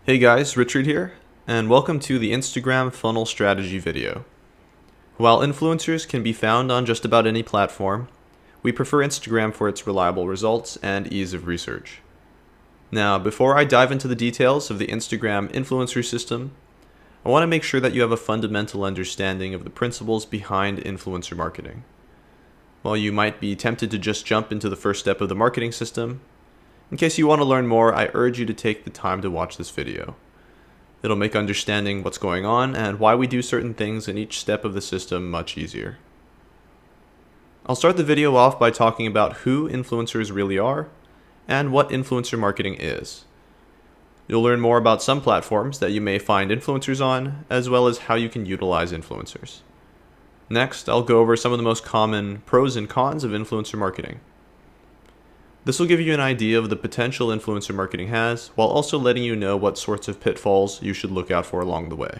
Hey guys, Richard here, and welcome to the Instagram funnel strategy video. While influencers can be found on just about any platform, we prefer Instagram for its reliable results and ease of research. Now, before I dive into the details of the Instagram influencer system, I want to make sure that you have a fundamental understanding of the principles behind influencer marketing. While you might be tempted to just jump into the first step of the marketing system, in case you want to learn more, I urge you to take the time to watch this video. It'll make understanding what's going on and why we do certain things in each step of the system much easier. I'll start the video off by talking about who influencers really are and what influencer marketing is. You'll learn more about some platforms that you may find influencers on, as well as how you can utilize influencers. Next, I'll go over some of the most common pros and cons of influencer marketing. This will give you an idea of the potential influencer marketing has, while also letting you know what sorts of pitfalls you should look out for along the way.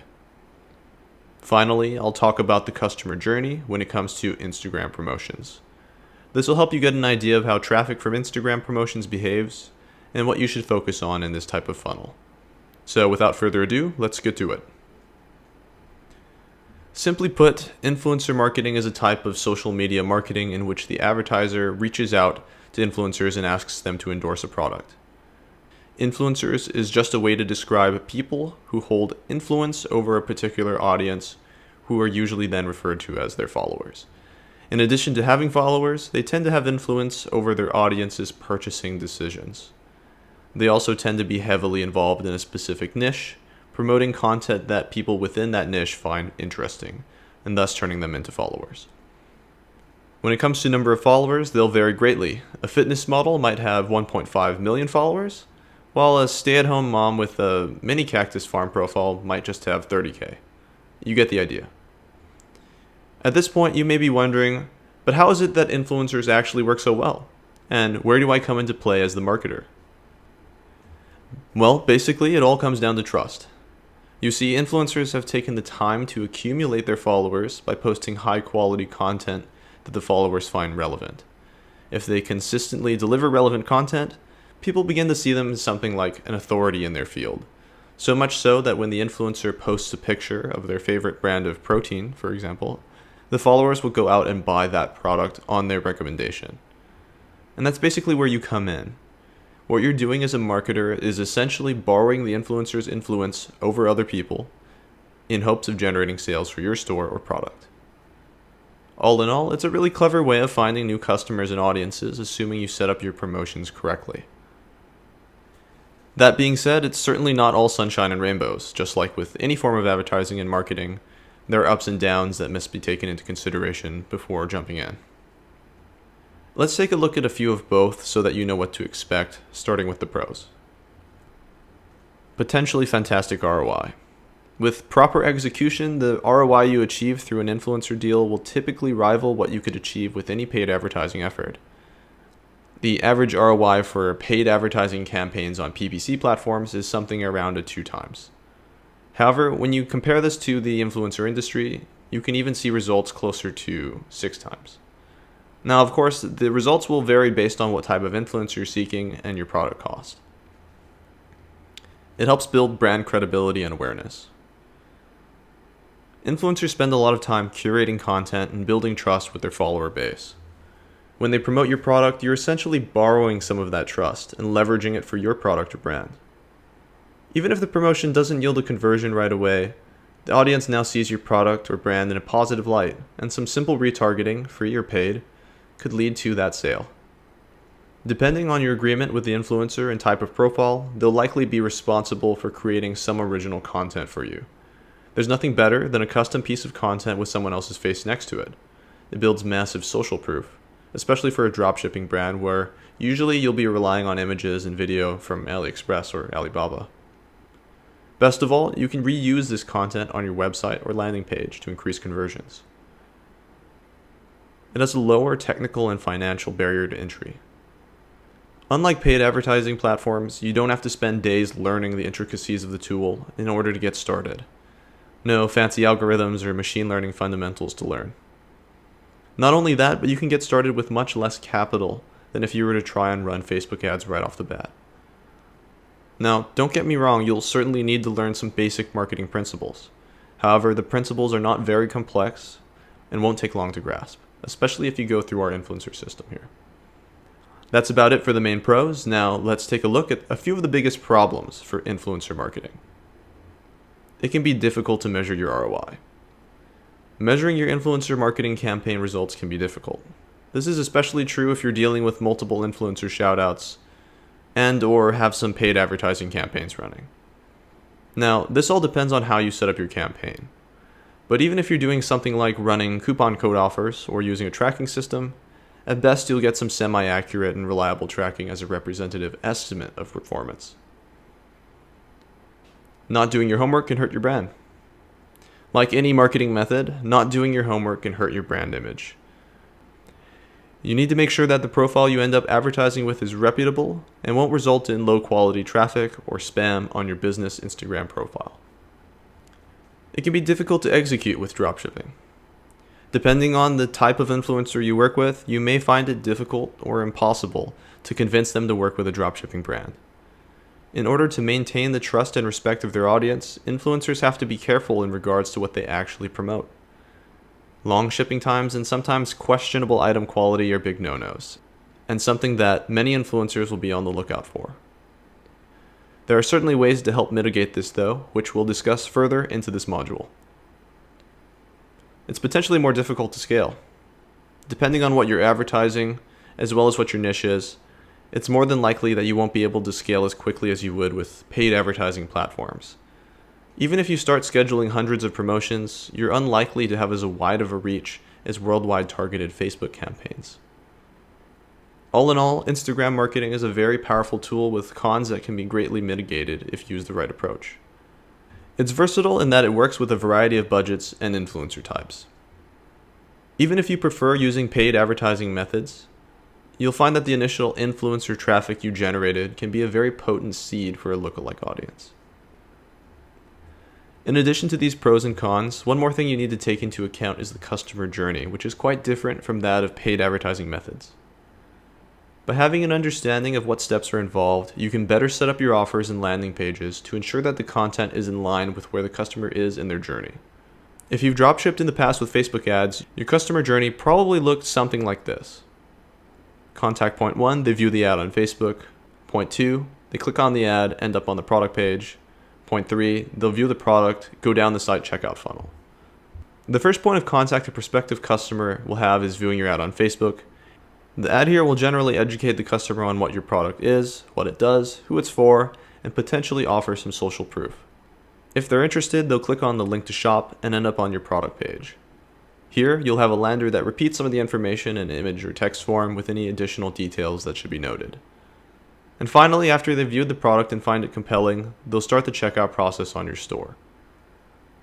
Finally, I'll talk about the customer journey when it comes to Instagram promotions. This will help you get an idea of how traffic from Instagram promotions behaves, and what you should focus on in this type of funnel. So without further ado, let's get to it. Simply put, influencer marketing is a type of social media marketing in which the advertiser reaches out to influencers and asks them to endorse a product. Influencers is just a way to describe people who hold influence over a particular audience, who are usually then referred to as their followers. In addition to having followers, they tend to have influence over their audience's purchasing decisions. They also tend to be heavily involved in a specific niche, promoting content that people within that niche find interesting, and thus turning them into followers. When it comes to number of followers, they'll vary greatly. A fitness model might have 1.5 million followers, while a stay-at-home mom with a mini cactus farm profile might just have 30K. You get the idea. At this point, you may be wondering, but how is it that influencers actually work so well? And where do I come into play as the marketer? Well, basically, it all comes down to trust. You see, influencers have taken the time to accumulate their followers by posting high-quality content that the followers find relevant. If they consistently deliver relevant content, people begin to see them as something like an authority in their field. So much so that when the influencer posts a picture of their favorite brand of protein, for example, the followers will go out and buy that product on their recommendation. And that's basically where you come in. What you're doing as a marketer is essentially borrowing the influencer's influence over other people in hopes of generating sales for your store or product. All in all, it's a really clever way of finding new customers and audiences, assuming you set up your promotions correctly. That being said, it's certainly not all sunshine and rainbows. Just like with any form of advertising and marketing, there are ups and downs that must be taken into consideration before jumping in. Let's take a look at a few of both so that you know what to expect, starting with the pros. Potentially fantastic ROI. With proper execution, the ROI you achieve through an influencer deal will typically rival what you could achieve with any paid advertising effort. The average ROI for paid advertising campaigns on PPC platforms is something around 2 times. However, when you compare this to the influencer industry, you can even see results closer to 6 times. Now, of course, the results will vary based on what type of influence you're seeking and your product cost. It helps build brand credibility and awareness. Influencers spend a lot of time curating content and building trust with their follower base. When they promote your product, you're essentially borrowing some of that trust and leveraging it for your product or brand. Even if the promotion doesn't yield a conversion right away, the audience now sees your product or brand in a positive light, and some simple retargeting, free or paid, could lead to that sale. Depending on your agreement with the influencer and type of profile, they'll likely be responsible for creating some original content for you. There's nothing better than a custom piece of content with someone else's face next to it. It builds massive social proof, especially for a dropshipping brand where usually you'll be relying on images and video from AliExpress or Alibaba. Best of all, you can reuse this content on your website or landing page to increase conversions. It has a lower technical and financial barrier to entry. Unlike paid advertising platforms, you don't have to spend days learning the intricacies of the tool in order to get started. No fancy algorithms or machine learning fundamentals to learn. Not only that, but you can get started with much less capital than if you were to try and run Facebook ads right off the bat. Now, don't get me wrong, you'll certainly need to learn some basic marketing principles. However, the principles are not very complex and won't take long to grasp, especially if you go through our influencer system here. That's about it for the main pros. Now, let's take a look at a few of the biggest problems for influencer marketing. It can be difficult to measure your ROI. Measuring your influencer marketing campaign results can be difficult. This is especially true if you're dealing with multiple influencer shoutouts and/or have some paid advertising campaigns running. Now, this all depends on how you set up your campaign. But even if you're doing something like running coupon code offers or using a tracking system, at best you'll get some semi-accurate and reliable tracking as a representative estimate of performance. Not doing your homework can hurt your brand. Like any marketing method, not doing your homework can hurt your brand image. You need to make sure that the profile you end up advertising with is reputable and won't result in low quality traffic or spam on your business Instagram profile. It can be difficult to execute with dropshipping. Depending on the type of influencer you work with, you may find it difficult or impossible to convince them to work with a dropshipping brand. In order to maintain the trust and respect of their audience, influencers have to be careful in regards to what they actually promote. Long shipping times and sometimes questionable item quality are big no-nos, and something that many influencers will be on the lookout for. There are certainly ways to help mitigate this though, which we'll discuss further into this module. It's potentially more difficult to scale. Depending on what you're advertising, as well as what your niche is, it's more than likely that you won't be able to scale as quickly as you would with paid advertising platforms. Even if you start scheduling hundreds of promotions, you're unlikely to have as wide of a reach as worldwide targeted Facebook campaigns. All in all, Instagram marketing is a very powerful tool with cons that can be greatly mitigated if used the right approach. It's versatile in that it works with a variety of budgets and influencer types. Even if you prefer using paid advertising methods, you'll find that the initial influencer traffic you generated can be a very potent seed for a lookalike audience. In addition to these pros and cons, one more thing you need to take into account is the customer journey, which is quite different from that of paid advertising methods. By having an understanding of what steps are involved, you can better set up your offers and landing pages to ensure that the content is in line with where the customer is in their journey. If you've dropshipped in the past with Facebook ads, your customer journey probably looked something like this. Contact point 1, they view the ad on Facebook. Point 2, they click on the ad, end up on the product page. Point 3, they'll view the product, go down the site checkout funnel. The first point of contact a prospective customer will have is viewing your ad on Facebook. The ad here will generally educate the customer on what your product is, what it does, who it's for, and potentially offer some social proof. If they're interested, they'll click on the link to shop and end up on your product page. Here, you'll have a lander that repeats some of the information in image or text form with any additional details that should be noted. And finally, after they've viewed the product and find it compelling, they'll start the checkout process on your store.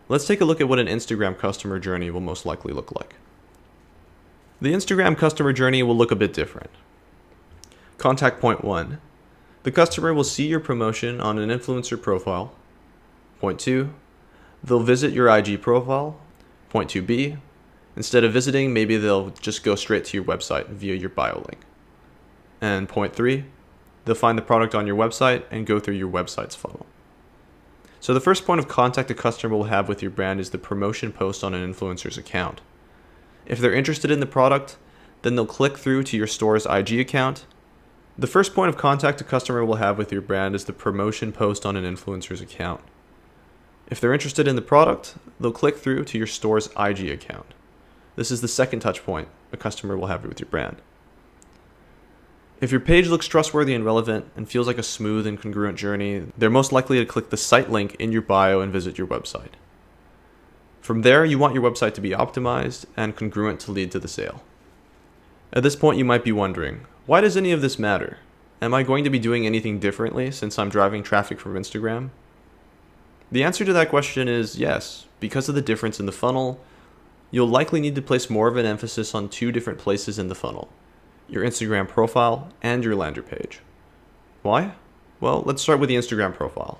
Let's take a look at what an Instagram customer journey will most likely look like. The Instagram customer journey will look a bit different. Contact point 1. The customer will see your promotion on an influencer profile. Point 2. They'll visit your IG profile. Point 2b. Instead of visiting, maybe they'll just go straight to your website via your bio link. And point 3. They'll find the product on your website and go through your website's funnel. So the first point of contact a customer will have with your brand is the promotion post on an influencer's account. If they're interested in the product, then they'll click through to your store's IG account. The first point of contact a customer will have with your brand is the promotion post on an influencer's account. If they're interested in the product, they'll click through to your store's IG account. This is the second touch point a customer will have with your brand. If your page looks trustworthy and relevant and feels like a smooth and congruent journey, they're most likely to click the site link in your bio and visit your website. From there, you want your website to be optimized and congruent to lead to the sale. At this point, you might be wondering, why does any of this matter? Am I going to be doing anything differently since I'm driving traffic from Instagram? The answer to that question is yes. Because of the difference in the funnel, you'll likely need to place more of an emphasis on two different places in the funnel: your Instagram profile and your landing page. Why? Well, let's start with the Instagram profile.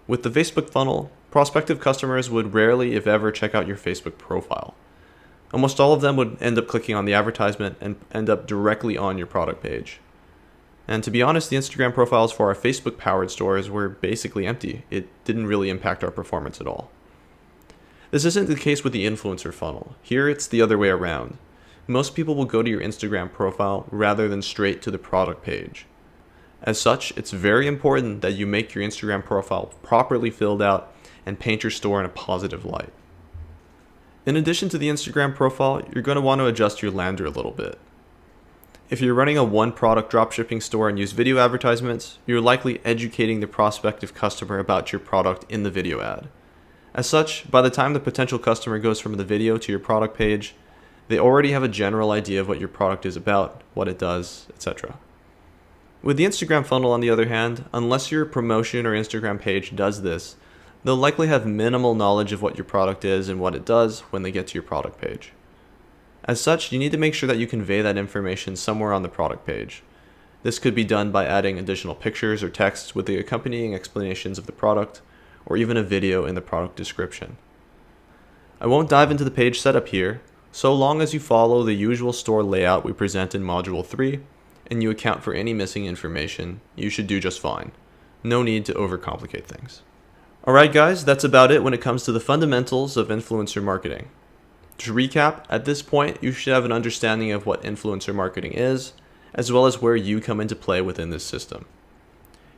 With the Facebook funnel, prospective customers would rarely, if ever, check out your Facebook profile. Almost all of them would end up clicking on the advertisement and end up directly on your product page. And to be honest, the Instagram profiles for our Facebook-powered stores were basically empty. It didn't really impact our performance at all. This isn't the case with the influencer funnel. Here it's the other way around. Most people will go to your Instagram profile rather than straight to the product page. As such, it's very important that you make your Instagram profile properly filled out and paint your store in a positive light. In addition to the Instagram profile, you're going to want to adjust your lander a little bit. If you're running a one-product dropshipping store and use video advertisements, you're likely educating the prospective customer about your product in the video ad. As such, by the time the potential customer goes from the video to your product page, they already have a general idea of what your product is about, what it does, etc. With the Instagram funnel, on the other hand, unless your promotion or Instagram page does this, they'll likely have minimal knowledge of what your product is and what it does when they get to your product page. As such, you need to make sure that you convey that information somewhere on the product page. This could be done by adding additional pictures or text with the accompanying explanations of the product, or even a video in the product description. I won't dive into the page setup here, so long as you follow the usual store layout we present in Module 3, and you account for any missing information, you should do just fine. No need to overcomplicate things. Alright guys, that's about it when it comes to the fundamentals of influencer marketing. To recap, at this point, you should have an understanding of what influencer marketing is, as well as where you come into play within this system.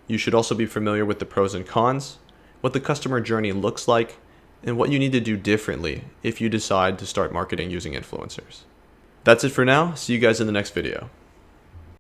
You should also be familiar with the pros and cons, what the customer journey looks like, and what you need to do differently if you decide to start marketing using influencers. That's it for now. See you guys in the next video.